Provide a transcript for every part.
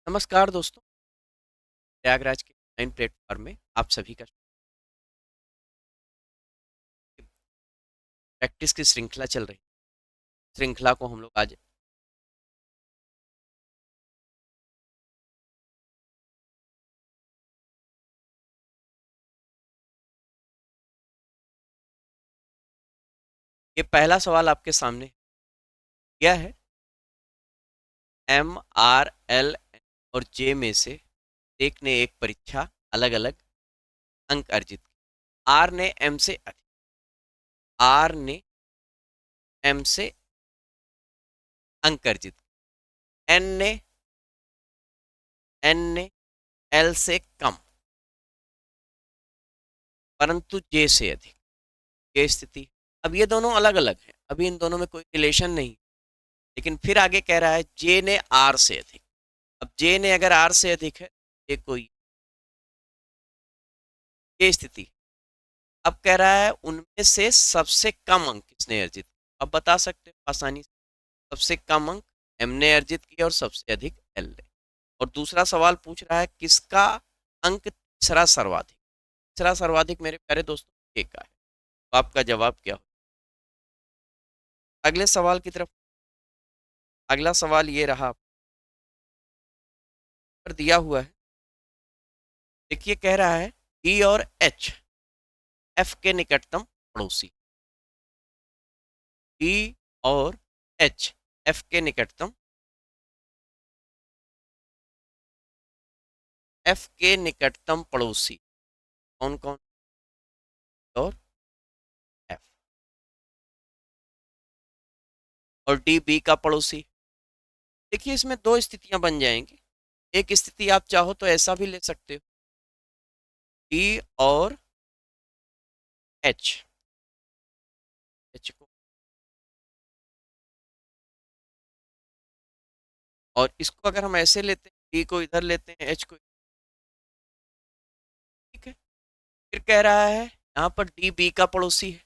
नमस्कार दोस्तों। प्रयागराज के ऑनलाइन प्लेटफॉर्म में आप सभी का प्रैक्टिस की श्रृंखला चल रही है। श्रृंखला को हम लोग आज ये पहला सवाल आपके सामने क्या है। MRL और J में से एक ने एक परीक्षा अलग अलग अंक अर्जित किए। R ने M से अधिक, R ने M से अंक अर्जित किए। N ने L से कम परंतु J से अधिक। ये स्थिति। अब ये दोनों अलग अलग हैं, अभी इन दोनों में कोई रिलेशन नहीं, लेकिन फिर आगे कह रहा है J ने R से अधिक। अब J ने अगर R से अधिक है, ये कोई ये स्थिति। अब कह रहा है उनमें से सबसे कम अंक किसने अर्जित किया। अब बता सकते हो आसानी से, सबसे कम अंक M ने अर्जित किया और सबसे अधिक L ने। और दूसरा सवाल पूछ रहा है किसका अंक तीसरा सर्वाधिक। तीसरा सर्वाधिक मेरे प्यारे दोस्तों K का है। तो आपका जवाब क्या हो। अगले सवाल की तरफ। अगला सवाल ये रहा, पर दिया हुआ है। देखिए कह रहा है D और H F के निकटतम पड़ोसी। D और H F के निकटतम F के निकटतम पड़ोसी कौन कौन और F। और D B का पड़ोसी। देखिए इसमें दो स्थितियां बन जाएंगी। एक स्थिति आप चाहो तो ऐसा भी ले सकते हो, D और H को, और इसको अगर हम ऐसे लेते हैं, D को इधर लेते हैं, H को, ठीक है। फिर कह रहा है यहाँ पर D B का पड़ोसी है।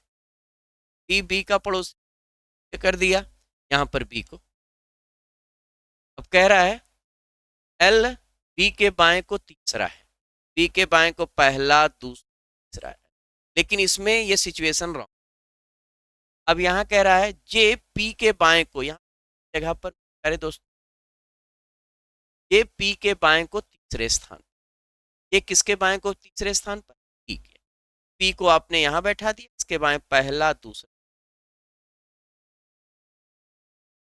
D B का पड़ोसी कर दिया यहाँ पर B को। अब कह रहा है L B के बाएं को तीसरा है, B के बाएं को पहला दूसरा तीसरा है, लेकिन इसमें ये सिचुएशन रॉन्ग। अब यहाँ कह रहा है J P के बाएं को, यहाँ जगह पर अरे दोस्तों J P के बाएं को तीसरे स्थान, ये किसके बाएं को तीसरे स्थान पर, P के। P को आपने यहाँ बैठा दिया, इसके बाएं पहला दूसरा,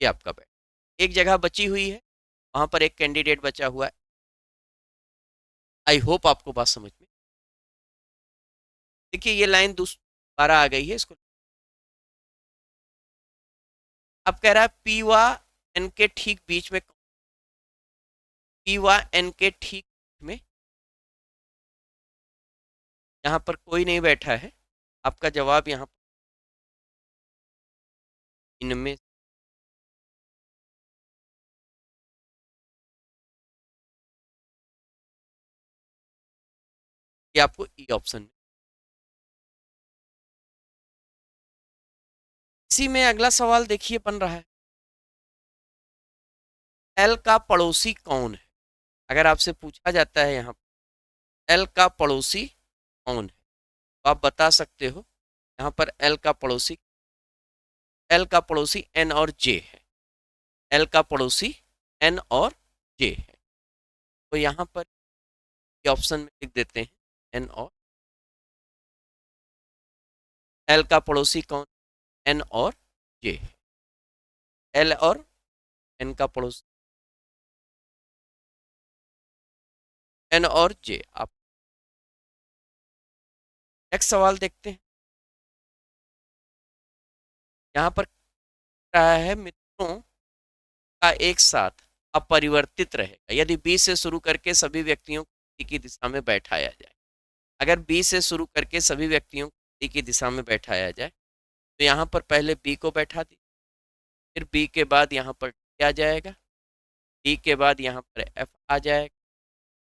ये आपका बैठ। एक जगह बची हुई है, वहां पर एक कैंडिडेट बचा हुआ है। आई होप आपको बात समझ में। देखिए ये लाइन दोबारा आ गई है इसको। अब कह रहा है P व N के ठीक बीच में, P व N के ठीक में यहाँ पर कोई नहीं बैठा है। आपका जवाब यहाँ इनमें ये आपको ई ऑप्शन में। इसी में अगला सवाल देखिए बन रहा है, एल का पड़ोसी कौन है। अगर आपसे पूछा जाता है यहाँ एल का पड़ोसी कौन है, तो आप बता सकते हो यहाँ पर एल का पड़ोसी एन और जे है। एल का पड़ोसी एन और जे है, तो यहाँ पर ये ऑप्शन में लिख देते हैं एन और। एल का पड़ोसी कौन, एन और जे है। एल और एन का पड़ोसी एन और जे। आप नेक्स्ट सवाल देखते हैं। यहाँ पर रहा है मित्रों का एक साथ अपरिवर्तित रहेगा यदि बी से शुरू करके सभी व्यक्तियों को की दिशा में बैठाया जाए। अगर बी से शुरू करके सभी व्यक्तियों को की दिशा में बैठाया जाए, तो यहाँ पर पहले बी को बैठा दी, फिर बी के बाद यहाँ पर डी आ जाएगा, डी के बाद यहाँ पर एफ आ जाएगा,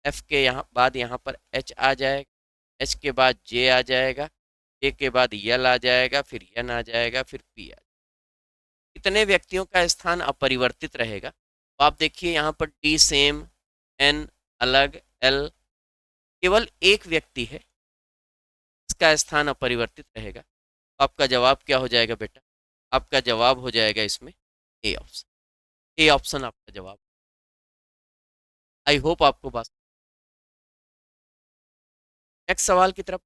एफ के यहाँ बाद यहाँ पर एच आ जाएगा, एच के बाद जे आ जाएगा, जे के बाद यल आ जाएगा, फिर एन आ जाएगा, फिर पी आ जाएगा। कितने व्यक्तियों का स्थान अपरिवर्तित रहेगा, तो आप देखिए यहाँ पर डी सेम, एन अलग, एल केवल एक व्यक्ति है, इसका स्थान अपरिवर्तित रहेगा। तो आपका जवाब क्या हो जाएगा बेटा? आपका जवाब हो जाएगा इसमें ए ऑप्शन। ए ऑप्शन आपका जवाब। आई होप आपको बात। नेक्स्ट सवाल की तरफ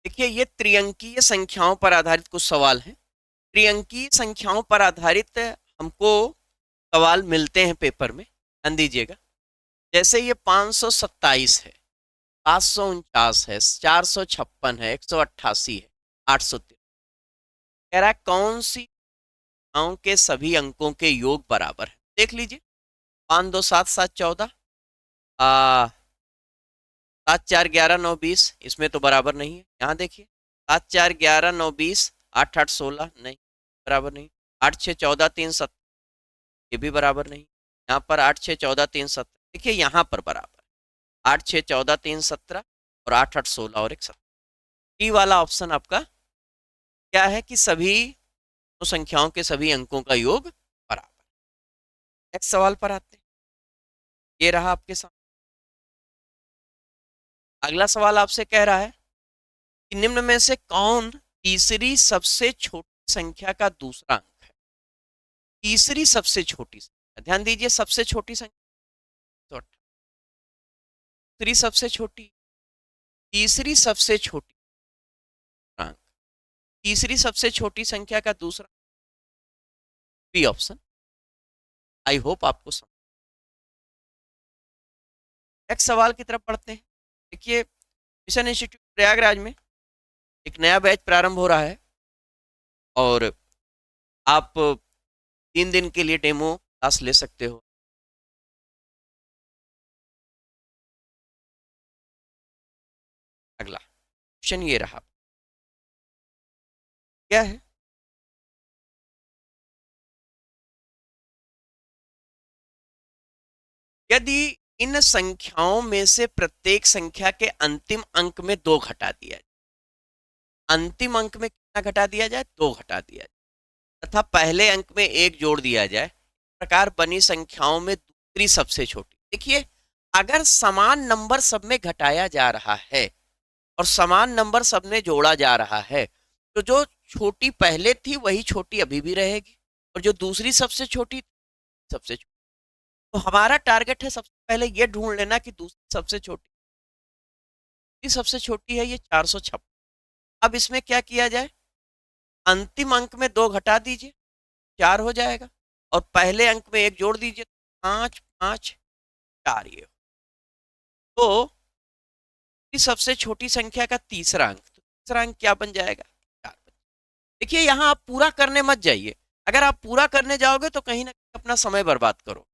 देखिए, ये त्रिअंकीय संख्याओं पर आधारित कुछ सवाल हैं। त्रिअंकीय संख्याओं पर आधारित हमको सवाल मिलते हैं पेपर में, ध्यान दीजिएगा। जैसे ये 527 है, 549 है, 456 है, 188 है, 813। कह रहा है कौन सी संख्याओं के सभी अंकों के योग बराबर है। देख लीजिए, 5 2 7 7 14, 7 4 11 9 20, इसमें तो बराबर नहीं है। यहाँ देखिए, 7 4 11 9 20, 8 8 16, नहीं बराबर नहीं। 8 6 14 3 7, ये भी बराबर नहीं। यहाँ पर 8 6 14 3 17, देखिए यहाँ पर बराबर, 8 6 14 3 17 और 8 8 16 और एक 17। डी वाला ऑप्शन आपका क्या है कि सभी तो संख्याओं के सभी अंकों का योग बराबर। नेक्स्ट सवाल पर आते हैं। ये रहा आपके सामने। अगला सवाल आपसे कह रहा है कि निम्न में से कौन तीसरी सबसे छोटी संख्या का दूसरा अंक है। तीसरी सबसे छोटी संख्या, ध्यान दीजिए, सबसे छोटी संख्या तो तीसरी सबसे छोटी, तीसरी सबसे छोटी अंक, तीसरी सबसे छोटी संख्या का दूसरा, बी ऑप्शन। आई होप आपको समझ। नेक्स्ट सवाल की तरफ पढ़ते हैं। देखिए, मिशन इंस्टीट्यूट प्रयागराज में एक नया बैच प्रारंभ हो रहा है और आप 3 दिन के लिए डेमो क्लास ले सकते हो। अगला क्वेश्चन ये रहा, क्या है? यदि इन संख्याओं में से प्रत्येक संख्या के अंतिम अंक में 2 घटा दिया जाए, अंतिम अंक में कितना घटा दिया जाए? 2 घटा दिया जाए, तथा पहले अंक में 1 जोड़ दिया जाए, इस प्रकार बनी संख्याओं में दूसरी सबसे छोटी। देखिए, अगर समान नंबर सब में घटाया जा रहा है और समान नंबर सब में जोड़ा जा रहा है, तो जो छोटी पहले थी वही छोटी अभी भी रहेगी, और जो दूसरी सबसे छोटी, सबसे छोटी। तो हमारा टारगेट है सबसे पहले ये ढूंढ लेना कि दूसरी सबसे छोटी है ये 456। अब इसमें क्या किया जाए? अंतिम अंक में 2 घटा दीजिए, 4 हो जाएगा, और पहले अंक में 1 जोड़ दीजिए, 5 5 4 ये। तो सबसे छोटी संख्या का तीसरा अंक, तो तीसरा अंक क्या बन जाएगा? 4। देखिए, यहां आप पूरा करने मत जाइए। अगर आप पूरा करने जाओगे तो कहीं ना कहीं अपना समय बर्बाद करो।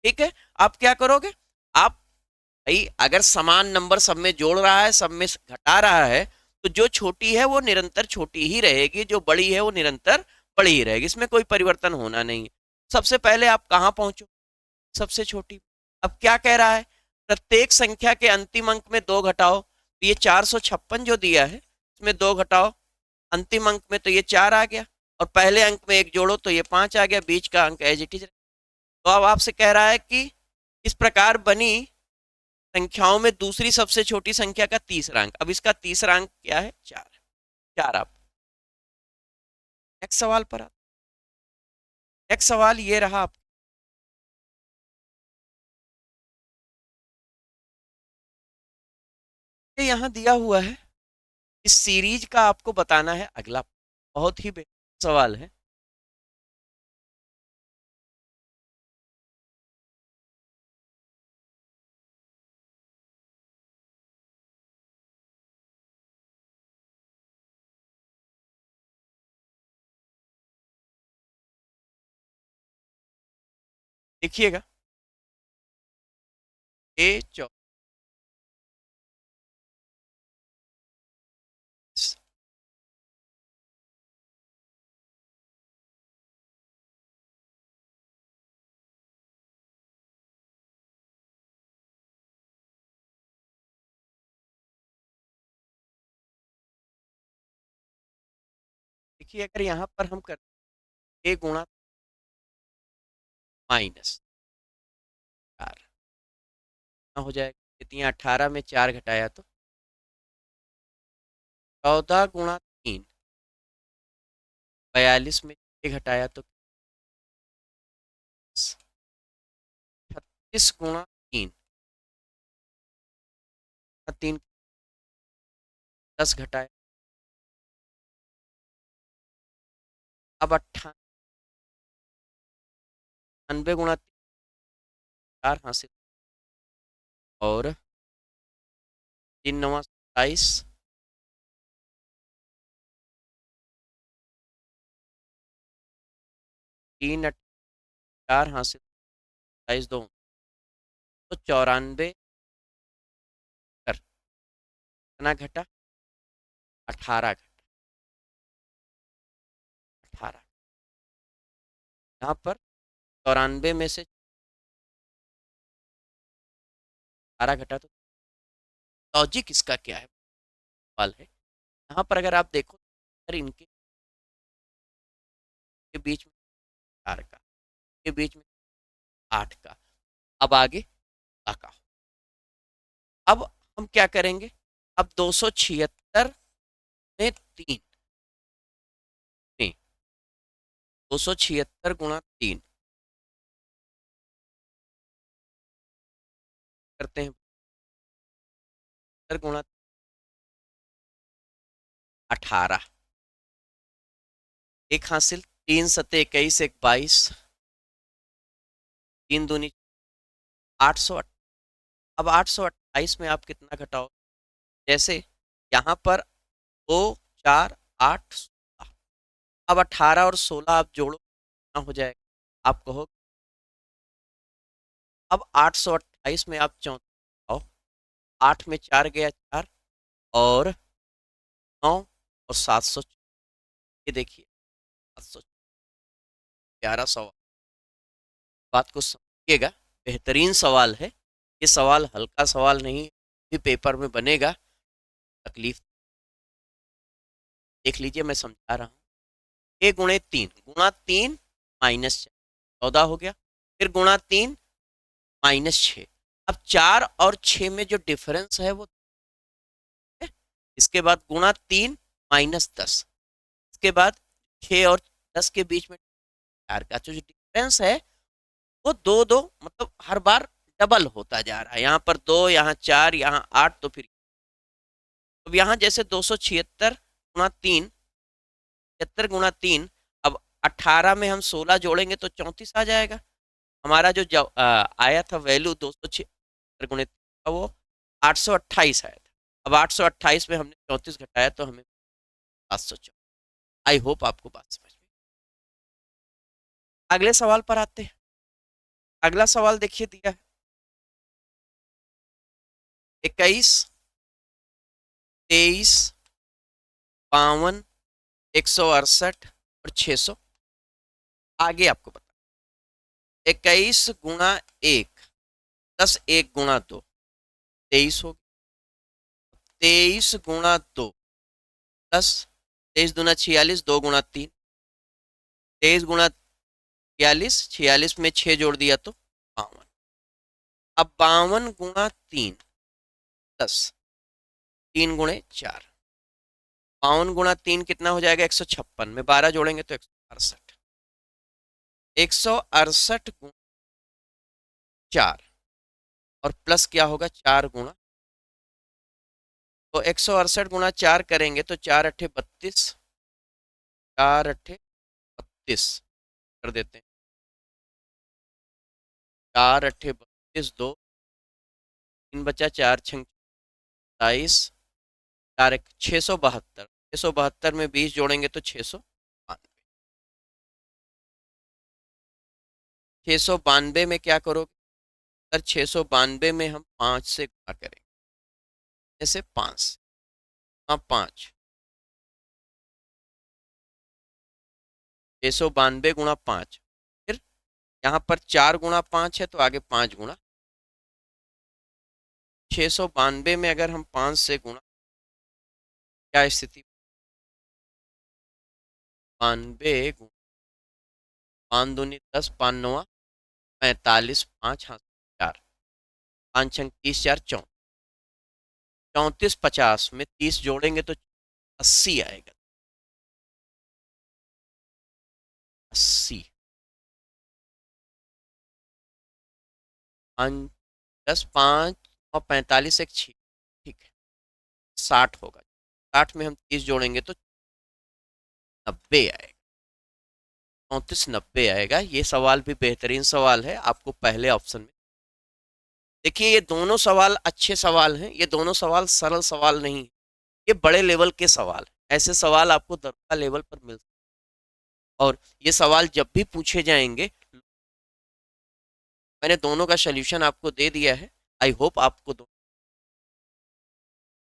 ठीक है, आप क्या करोगे? आप भाई, अगर समान नंबर सब में जोड़ रहा है, सब में घटा रहा है, तो जो छोटी है वो निरंतर छोटी ही रहेगी, जो बड़ी है वो निरंतर बड़ी ही रहेगी, इसमें कोई परिवर्तन होना नहीं है। सबसे पहले आप कहाँ पहुंचो? सबसे छोटी। अब क्या कह रहा है? प्रत्येक संख्या के अंतिम अंक में 2 घटाओ, तो ये 456 जो दिया है इसमें 2 घटाओ, अंतिम अंक में तो ये 4 आ गया, और पहले अंक में 1 जोड़ो तो ये 5 आ गया, बीच का अंक एज इट इज। तो अब आपसे कह रहा है कि इस प्रकार बनी संख्याओं में दूसरी सबसे छोटी संख्या का तीसरा अंक। अब इसका तीसरा अंक क्या है? 4। 4 आप नेक्स्ट सवाल पर आप। नेक्स्ट सवाल ये रहा, आप यहाँ दिया हुआ है, इस सीरीज का आपको बताना है अगला। बहुत ही बेहतरीन सवाल है। देखिएगा, ए 24, देखिए अगर यहाँ पर हम कर ए गुणा माइनस 4 हो जाएगा। कितनी 18 में 4 घटाया तो 14 × 3, 42 में 6 घटाया तो 36 × 3, 3 10 घटाया। अब 98 × 3 4 हासिल, और 3 × 9 = 27, 3 × 4 हासिल, 27 2 तो 94 कर कितना घटा, 18 घटा, 18 यहाँ पर 94 में से 18 घटा तो लॉजिक इसका क्या है सवाल है। यहाँ पर अगर आप देखो अगर इनके के बीच में 4 का, के बीच में 8 का, अब आगे का। अब हम क्या करेंगे, अब 276 में 3 नहीं, 276 × 3 करते हैं, गुणा 18, एक हासिल, 3 सत्ते 21, 1 22, 3 दूनी 800। अब 828 में आप कितना घटाओ, जैसे यहाँ पर 2 4 8 16, अब 18 और 16 आप जोड़ो कितना हो जाएगा, आप कहो। अब 828 में आप 34, 8 में 4 गया 4, और 9 और 700, ये देखिए 711 बात को समझिएगा, बेहतरीन सवाल है ये, सवाल हल्का सवाल नहीं, भी पेपर में बनेगा, तकलीफ देख लीजिए मैं समझा रहा हूँ। ए गुणे 3 गुणा 3 -4 14 हो गया, फिर गुणा 3 -6, अब 4 और 6 में जो डिफरेंस है वो है। इसके बाद गुणा 3 -10, इसके बाद 6 और 10 के बीच में 4 का जो डिफरेंस है वो 2 2 मतलब हर बार डबल होता जा रहा है, यहाँ पर 2, यहाँ 4, यहाँ 8, तो फिर अब यहाँ जैसे 276 × 3 76 × 3, अब 18 में हम 16 जोड़ेंगे तो 34 आ जाएगा। हमारा जो आया था वैल्यू 276 × 3 का, वो 828 आया था। अब 828 में हमने 34 घटाया तो हमें 704। आई होप आपको बात समझ में। अगले सवाल पर आते हैं। अगला सवाल देखिए दिया है 21 23 52 168 और 600। आगे आपको बता 21 × 1 10 1 × 2 23 हो, 23 × 2 10, 23 दूना 46, 2 × 3 23 × 46, 46 में 6 जोड़ दिया तो 52। अब 52 × 3 10, 3 × 4, 52 × 3 कितना हो जाएगा 156 में 12 जोड़ेंगे तो 168, 168 × 4 और प्लस क्या होगा 4 गुणा, तो 168 × 4 करेंगे तो 4 अट्ठे 32, 4 अट्ठे 32 कर देते हैं, 4 अट्ठे 32, 2 3 बचा, 4 छंग 27, 4 672, 672 में 20 जोड़ेंगे तो 692, 692 में क्या करोगे सर, 692 में हम 5 से गुणा करेंगे, जैसे 5 हाँ 5, 692 × 5, फिर यहाँ पर 4 × 5 है तो आगे 5 गुणा, 692 में अगर हम 5 से गुणा, क्या स्थिति, 92 5 दूनी 10, 5 9 45 5 हाँ 4 5 अंक 30 4 34 34 50 में 30 जोड़ेंगे तो 80 आएगा 80 5 10 5 और 45 एक 6 ठीक है 60 होगा 60 में हम 30 जोड़ेंगे तो 90 आएगा 34 90 आएगा। ये सवाल भी बेहतरीन सवाल है आपको पहले ऑप्शन में। देखिए ये दोनों सवाल अच्छे सवाल हैं, ये दोनों सवाल सरल सवाल नहीं, ये बड़े लेवल के सवाल हैं। ऐसे सवाल आपको दरअसल लेवल पर मिल, और ये सवाल जब भी पूछे जाएंगे, मैंने दोनों का सोल्यूशन आपको दे दिया है। आई होप आपको दो।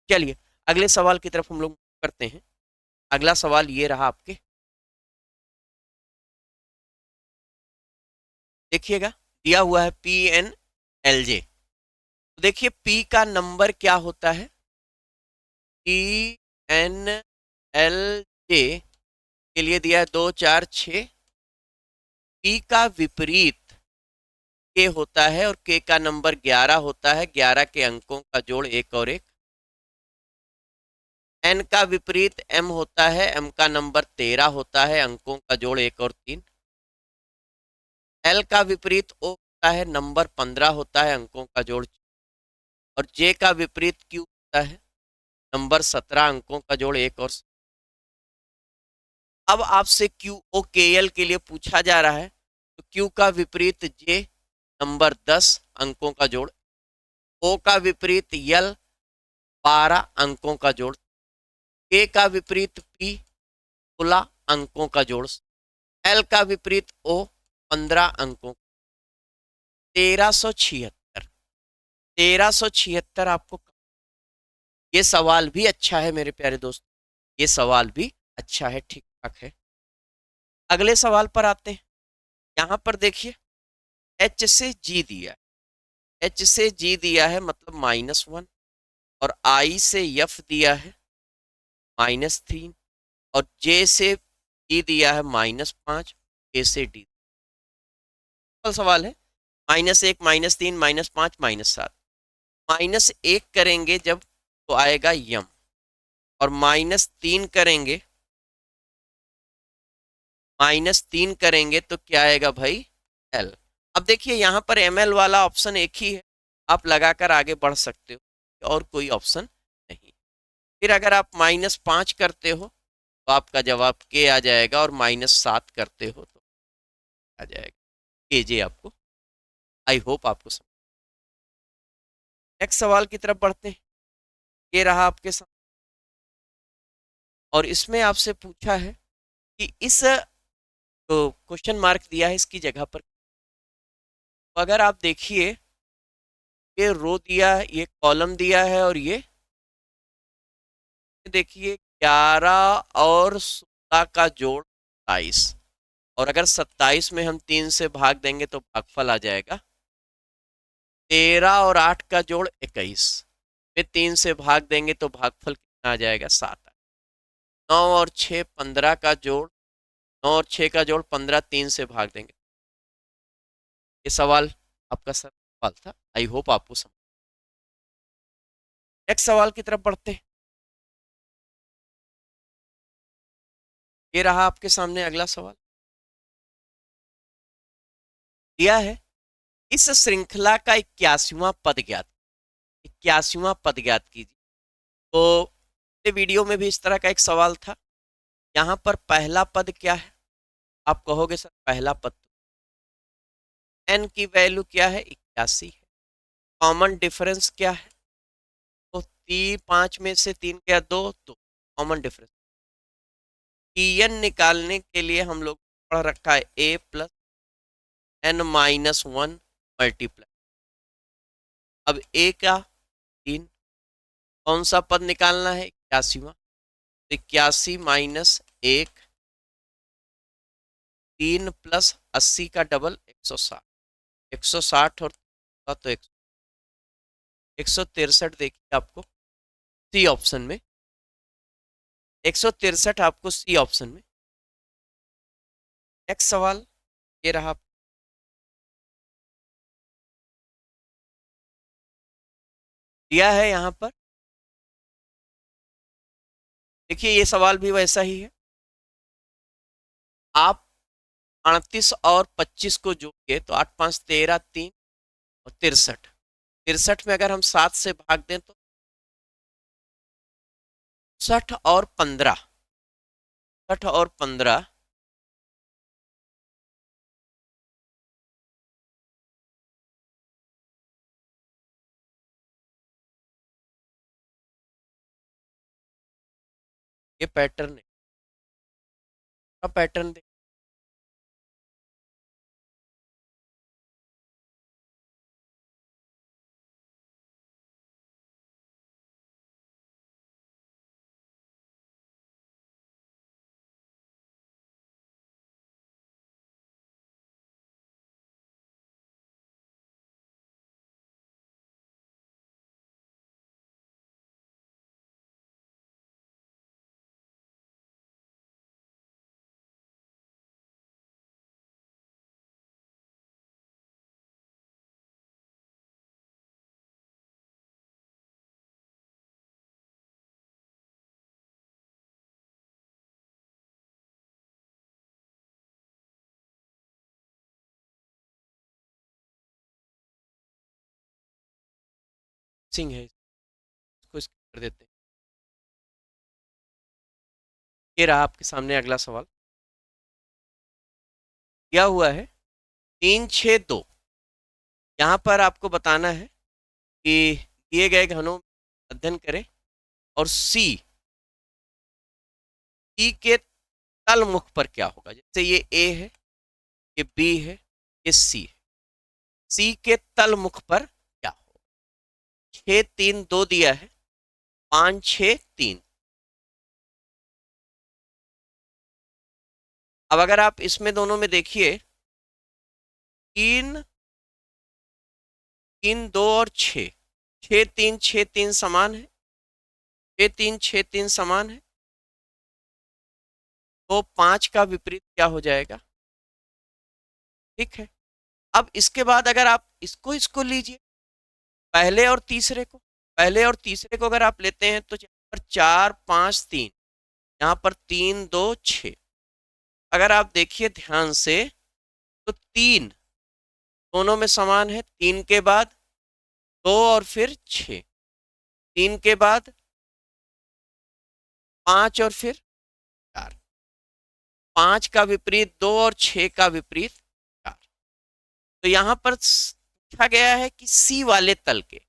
चलिए अगले सवाल की तरफ हम लोग करते हैं। अगला सवाल ये रहा आपके, देखिएगा दिया हुआ है PNLJ। तो देखिए P का नंबर क्या होता है, PNLJ के लिए दिया है 2 4 6। P का विपरीत K होता है और K का नंबर 11 होता है, 11 के अंकों का जोड़ एक और एक। N का विपरीत M होता है, M का नंबर 13 होता है, अंकों का जोड़ एक और 3। L का विपरीत O होता है, नंबर 15 होता है, अंकों का जोड़। और J का विपरीत Q होता है, नंबर 17, अंकों का जोड़ एक और। अब आपसे QOKL के लिए पूछा जा रहा है, तो Q का विपरीत J, नंबर 10, अंकों का जोड़। O का विपरीत L, 12 अंकों का जोड़। K का विपरीत P, 16 अंकों का जोड़। L का विपरीत O, 15 अंकों। 1376, 1376 आपको। ये सवाल भी अच्छा है मेरे प्यारे दोस्त, ये सवाल भी अच्छा है, ठीक ठाक है। अगले सवाल पर आते हैं। यहां पर देखिए H से G दिया है, H से G दिया है मतलब -1, और I से F दिया है -3, और J से E दिया है -5, K से D। सवाल है -1 -3 -5 -7। -1 करेंगे जब तो आएगा यम, और -3 करेंगे, -3 करेंगे तो क्या आएगा भाई एल। अब देखिए यहाँ पर ML वाला ऑप्शन एक ही है, आप लगाकर आगे बढ़ सकते हो, और कोई ऑप्शन नहीं। फिर अगर आप -5 करते हो तो आपका जवाब के आ जाएगा, और -7 करते हो तो आ जाएगा KJ आपको। आई होप आपको समझ। नेक्स्ट सवाल की तरफ बढ़ते हैं। ये रहा आपके साथ, और इसमें आपसे पूछा है कि इस तो क्वेश्चन मार्क दिया है इसकी जगह पर। तो अगर आप देखिए ये रो दिया है, ये कॉलम दिया है, और ये देखिए 11 और 16 का जोड़ 27, और अगर 27 में हम 3 से भाग देंगे तो भागफल आ जाएगा। 13 और 8 का जोड़ 21 में 3 से भाग देंगे तो भागफल कितना आ जाएगा 7। 9 और 6 15 का जोड़, 9 और 6 का जोड़ 15, 3 से भाग देंगे। ये सवाल आपका सवाल था, आई होप आपको समझ। नेक्स्ट सवाल की तरफ बढ़ते हैं। ये रहा आपके सामने अगला सवाल। दिया है इस श्रृंखला का 81वां पद ज्ञात, 81वां पद ज्ञात कीजिए। तो वीडियो में भी इस तरह का एक सवाल था। यहाँ पर पहला पद क्या है, आप कहोगे सर पहला पद n की वैल्यू क्या है 81 है। कॉमन डिफरेंस क्या है, तो 5 में से 3 गया 2, तो कॉमन डिफरेंस। Tn निकालने के लिए हम लोग पढ़ रखा है a + n-1 मल्टीप्लाई। अब a का 3, कौन सा पद निकालना है 81वां, 81 - 1, 3 + 80 का डबल 160, 160 और तो 163 देखिए आपको सी ऑप्शन में, 163 आपको सी ऑप्शन में। नेक्स्ट सवाल ये रहा। दिया है यहाँ पर। देखिए ये सवाल भी वैसा ही है। आप 38 और 25 को जोड़िए तो 8 5 13 3 और 63। 63 में अगर हम 7 से भाग दें तो 60 और 15, 60 और 15, ये पैटर्न है। पैटर्न देख, सिंह है, इसको skip कर देते हैं। ये रहा आपके सामने अगला सवाल। क्या हुआ है 3 6 2। यहाँ पर आपको बताना है कि दिए गए घनों में अध्ययन करें और सी के तल मुख पर क्या होगा। जैसे ये ए है, ये बी है, ये सी है। सी के तल मुख पर क्या होगा। 6 3 2 दिया है, 5 6 3। अब अगर आप इसमें दोनों में देखिए, 3 3 2 और 6, 6 3 6 3 समान है, 6 3 6 3 समान है। तो 5 का विपरीत क्या हो जाएगा। ठीक है। अब इसके बाद अगर आप इसको इसको लीजिए, पहले और तीसरे को, पहले और तीसरे को अगर आप लेते हैं तो यहाँ पर 4 5 3, यहाँ पर 3 2 6। अगर आप देखिए ध्यान से तो 3 दोनों में समान है। 3 के बाद 2 और फिर 6, 3 के बाद 5 और फिर 4, 5 का विपरीत 2 और 6 का विपरीत 4। तो यहाँ पर पूछा गया है कि सी वाले तल के,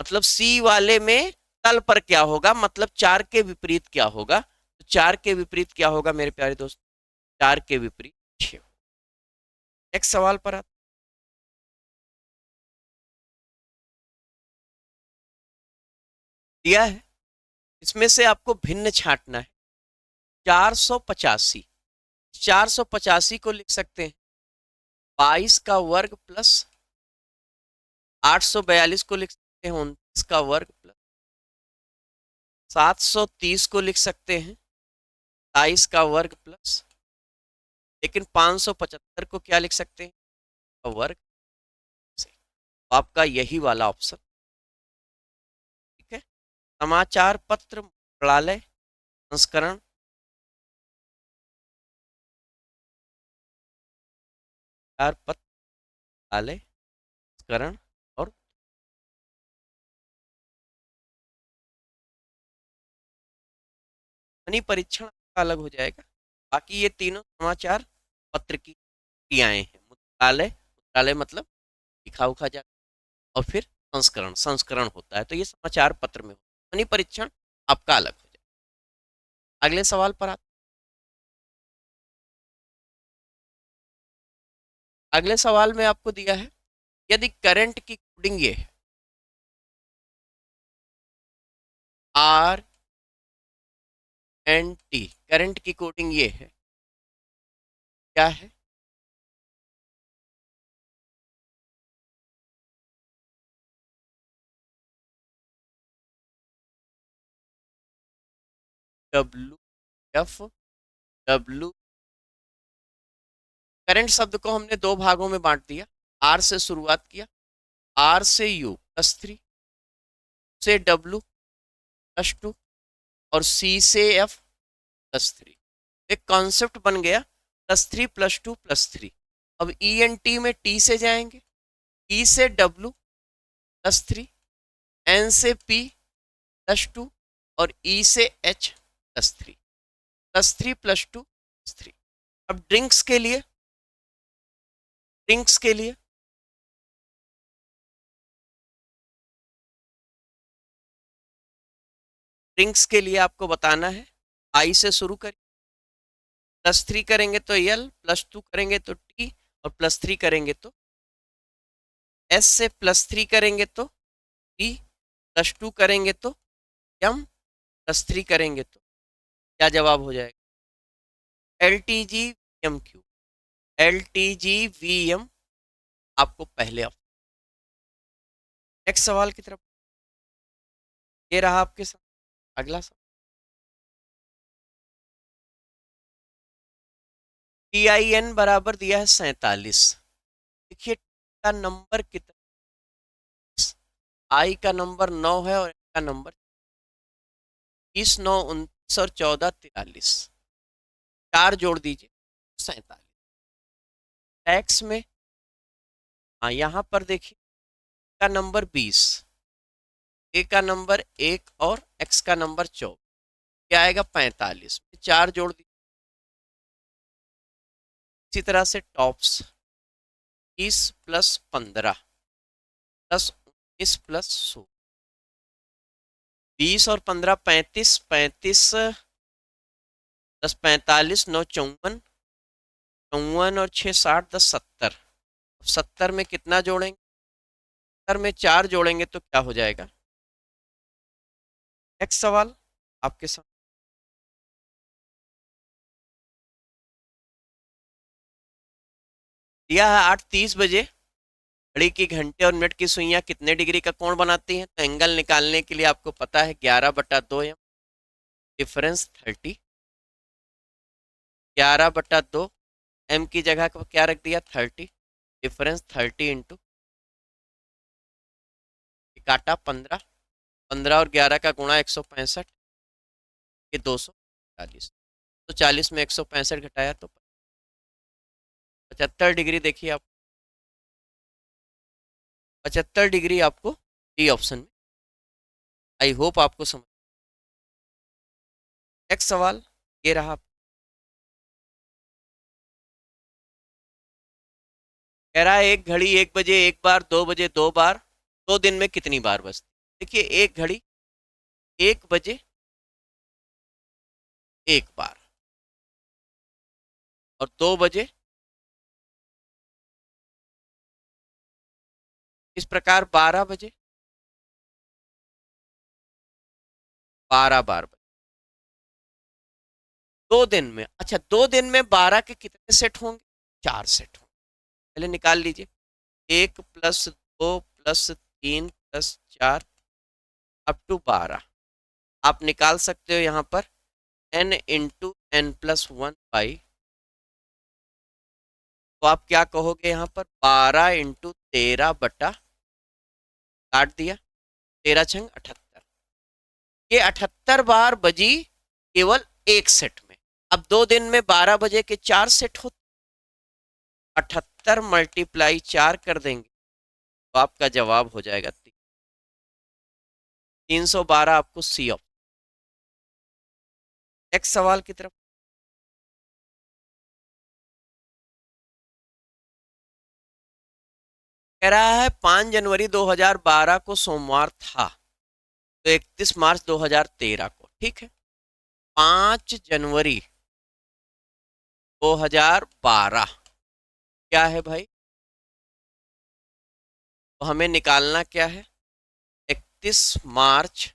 मतलब सी वाले में तल पर क्या होगा, मतलब 4 के विपरीत क्या होगा। तो 4 के विपरीत क्या होगा मेरे प्यारे दोस्त, 4 के विपरीत 6। नेक्स्ट सवाल पर आता, दिया है इसमें से आपको भिन्न छांटना है। 485, 485 को लिख सकते हैं 22 का वर्ग प्लस 842 को लिख सकते हैं 29 का वर्ग प्लस 730 को लिख सकते हैं 22 का वर्ग प्लस, लेकिन 575 को क्या लिख सकते हैं वर्ग से। तो आपका यही वाला ऑप्शन ठीक है। समाचार पत्र मंत्रालय संस्करण, समाचार पत्र मंत्रालय संस्करण और ध्वनि परीक्षण अलग हो जाएगा। बाकी ये तीनों समाचार पत्र की क्रियाएं हैं। मंत्रालय, मंत्रालय मतलब लिखा उखा जा, और फिर संस्करण, संस्करण होता है। तो ये समाचार पत्र में होता है। ध्वनि परीक्षण आपका अलग हो जाए। अगले सवाल पर आते, अगले सवाल में आपको दिया है यदि करंट की कोडिंग ये है आर एन टी, करंट की कोडिंग ये है, क्या है। डब्ल्यू एफ डब्ल्यू, करंट शब्द को हमने दो भागों में बांट दिया। आर से शुरुआत किया, आर से यू +3, से W+2 और C से F+3। एक कॉन्सेप्ट बन गया, +3+2+3। अब ENT में T से जाएंगे, E से W+3, N से P+2 और E से H+3, +3+2+3। अब ड्रिंक्स के लिए, आपको बताना है, I से शुरू करिए, +3 करेंगे तो L, +2 करेंगे तो T और +3 करेंगे तो S से +3 करेंगे तो P, +2 करेंगे तो M, +3 करेंगे तो क्या जवाब हो जाएगा? LTGVM। LTGVM आपको पहले ऑप्शन। नेक्स्ट सवाल की तरफ, ये रहा आपके साथ अगला सवाल। TIN बराबर दिया है 47। देखिए का नंबर कितना, I का नंबर 9 है और का नंबर 20, 9, 29 और 14, 43। 4 जोड़ दीजिए 47। टैक्स में हाँ, यहाँ पर देखिए का नंबर 20, ए का नंबर 1 और एक्स का नंबर 24, क्या आएगा 45। 4 जोड़ दीजिए। इसी तरह से टॉप्स 20 + 15 + 19 + 16, 20 और 15 35, 35 + 45, 9, 54, 54 और 6, 60, 10, 70। 70 में कितना जोड़ेंगे? 70 में 4 जोड़ेंगे तो क्या हो जाएगा? नेक्स्ट सवाल आपके साथ। दिया है 8:30 बजे, घड़ी की घंटे और मिनट की सुइयां कितने डिग्री का कोण बनाती हैं? तो एंगल निकालने के लिए आपको पता है 11/2 एम, डिफरेंस 30। 11/2 एम की जगह को क्या रख दिया 30, डिफरेंस 30 इंटू काटा 15, 15 और 11 का गुणा 165, ये 240। तो 40 में 165 घटाया तो 75 डिग्री। देखिए आप 75 डिग्री आपको डी ऑप्शन में। आई होप आपको समझ। नेक्स्ट सवाल ये रहा, कह रहा है एक घड़ी 1 बजे 1 बार, 2 बजे 2 बार, 2 दिन में कितनी बार बजती? देखिए एक घड़ी 1 बजे 1 बार और 2 बजे इस प्रकार 12 बजे 12 बार बजे। 2 दिन में, अच्छा 2 दिन में 12 के कितने सेट होंगे? 4 सेट होंगे। पहले निकाल लीजिए, 1 + 2 + 3 + 4 अप टू 12। आप निकाल सकते हो यहाँ पर n इंटू n+1/। तो आप क्या कहोगे यहाँ पर 12 इंटू 13 काट दिया, 13 छंग 78। ये 78 बार बजी केवल एक सेट में। अब 2 दिन में 12 बजे के 4 सेट होते, 78 × 4 कर देंगे तो आपका जवाब हो जाएगा 312। आपको सी ऑप्शन। नेक्स्ट सवाल की तरफ, कह रहा है 5 जनवरी 2012 को सोमवार था, तो 31 मार्च 2013 को, ठीक है, 5 जनवरी 2012 क्या है भाई? तो हमें निकालना क्या है 31 मार्च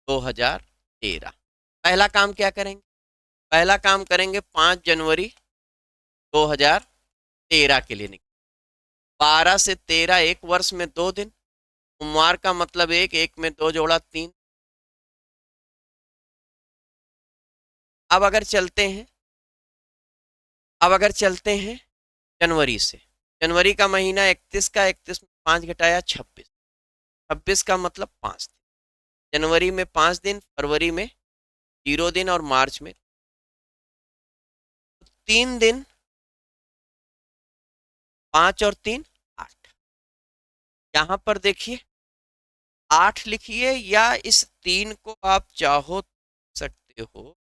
2013। पहला काम क्या करेंगे? पहला काम करेंगे 5 जनवरी 2013 के लिए निकाल, 12 से 13 एक वर्ष में 2 दिन, सोमवार का मतलब एक, एक में 2 जोड़ा 3। अब अगर चलते हैं, जनवरी से, जनवरी का महीना 31 का, 31 में 5 घटाया 26, 26 का मतलब 5 दिन, जनवरी में 5 दिन, फरवरी में 0 दिन और मार्च में 3 दिन। 5 और 3 8। यहां पर देखिए 8 लिखिए, या इस 3 को आप चाहो सकते हो,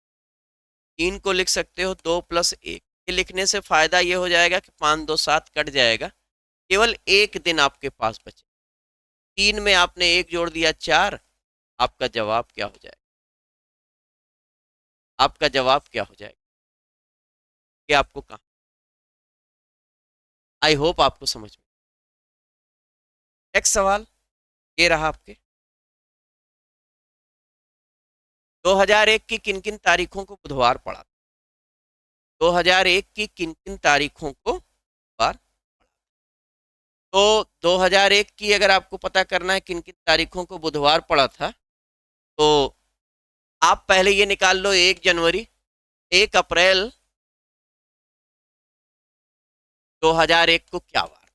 3 को लिख सकते हो 2 + 1। ये लिखने से फायदा ये हो जाएगा कि 5 2 7 कट जाएगा, केवल एक दिन आपके पास बचे। 3 में आपने 1 जोड़ दिया 4। आपका जवाब क्या हो जाएगा? आपका जवाब क्या हो जाएगा? कि आपको कहा, आई होप आपको समझ में। नेक्स्ट सवाल ये रहा आपके, 2001 की किन किन तारीखों को बुधवार पड़ा? 2001 की किन किन तारीखों को बुधवार? तो 2001 की अगर आपको पता करना है किन किन तारीखों को बुधवार पड़ा था, तो आप पहले ये निकाल लो 1 जनवरी, 1 अप्रैल 2001 को क्या वार।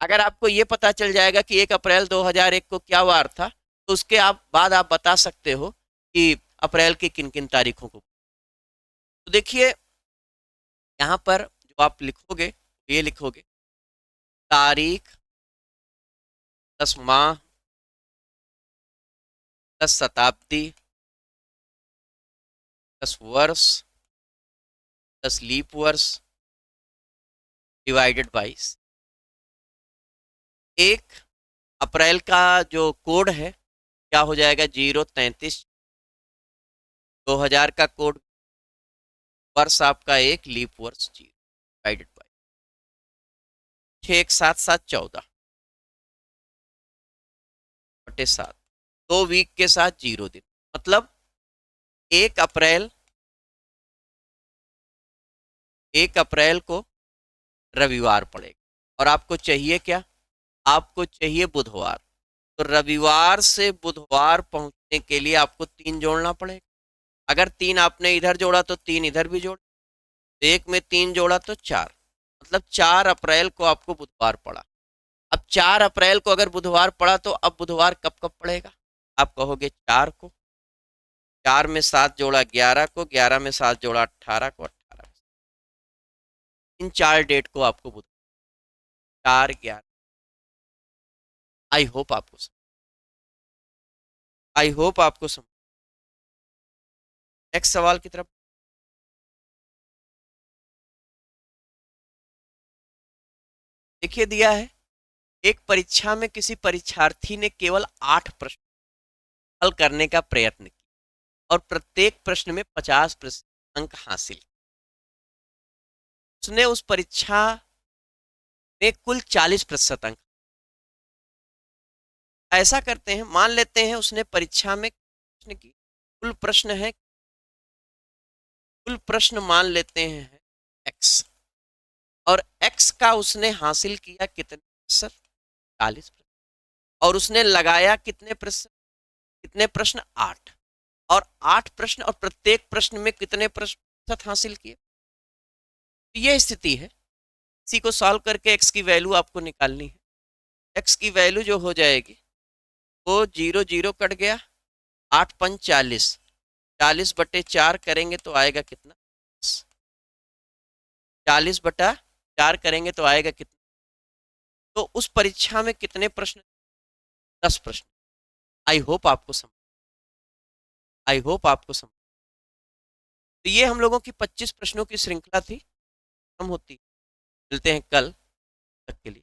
अगर आपको ये पता चल जाएगा कि 1 अप्रैल 2001 को क्या वार था, तो उसके आप बाद आप बता सकते हो कि अप्रैल की किन किन तारीखों को। तो देखिए यहाँ पर जो आप लिखोगे, ये लिखोगे तारीख, 10 माह, 10 शताब्दी, 10 वर्ष, 10 लीप वर्ष डिवाइडेड बाई। 1 अप्रैल का जो कोड है क्या हो जाएगा? 033। 2000 का कोड, वर्ष आपका 1, लीप वर्ष 0 डिवाइडेड बाई 6 1 7 7 14 बटे 7, 2 वीक के साथ 0 दिन, मतलब 1 अप्रैल, 1 अप्रैल को रविवार पड़ेगा। और आपको चाहिए क्या? आपको चाहिए बुधवार। तो रविवार से बुधवार पहुंचने के लिए आपको 3 जोड़ना पड़ेगा। अगर 3 आपने इधर जोड़ा तो 3 इधर भी जोड़, तो 1 में 3 जोड़ा तो 4, मतलब 4 अप्रैल को आपको बुधवार पड़ा। अब 4 अप्रैल को अगर बुधवार पड़ा तो अब बुधवार कब कब पड़ेगा? आप कहोगे 4 को, 4 में 7 जोड़ा 11 को, 11 में 7 जोड़ा 18 को, 18 इन 4 डेट को आपको बुधवार 4 11। आई होप आपको समझ, आई होप आपको समझ। नेक्स्ट सवाल की तरफ देखिए, दिया है एक परीक्षा में किसी परीक्षार्थी ने केवल 8 प्रश्न हल करने का प्रयत्न किया और प्रत्येक प्रश्न में 50% अंक हासिल। उसने उस परीक्षा में कुल 40% अंक। ऐसा करते हैं, मान लेते हैं उसने परीक्षा में प्रश्न की कुल प्रश्न है, कुल प्रश्न मान लेते हैं x, और x का उसने हासिल किया कितने प्रतिशत? 40%। और उसने लगाया कितने प्रश्न? कितने प्रश्न? 8। और 8 प्रश्न, और प्रत्येक प्रश्न में कितने प्रतिशत हासिल किए? ये स्थिति है। इसी को सॉल्व करके x की वैल्यू आपको निकालनी है। x की वैल्यू जो हो जाएगी वो 0 0 कट गया, 8 5 40, 40 बटे 4 करेंगे तो आएगा कितना? 40 बटा 4 करेंगे तो आएगा कितना? तो उस परीक्षा में कितने प्रश्न? 10 प्रश्न। आई होप आपको समझ, आई होप आपको समझ। तो ये हम लोगों की 25 प्रश्नों की श्रृंखला थी, खत्म होती। मिलते हैं कल, तक के लिए।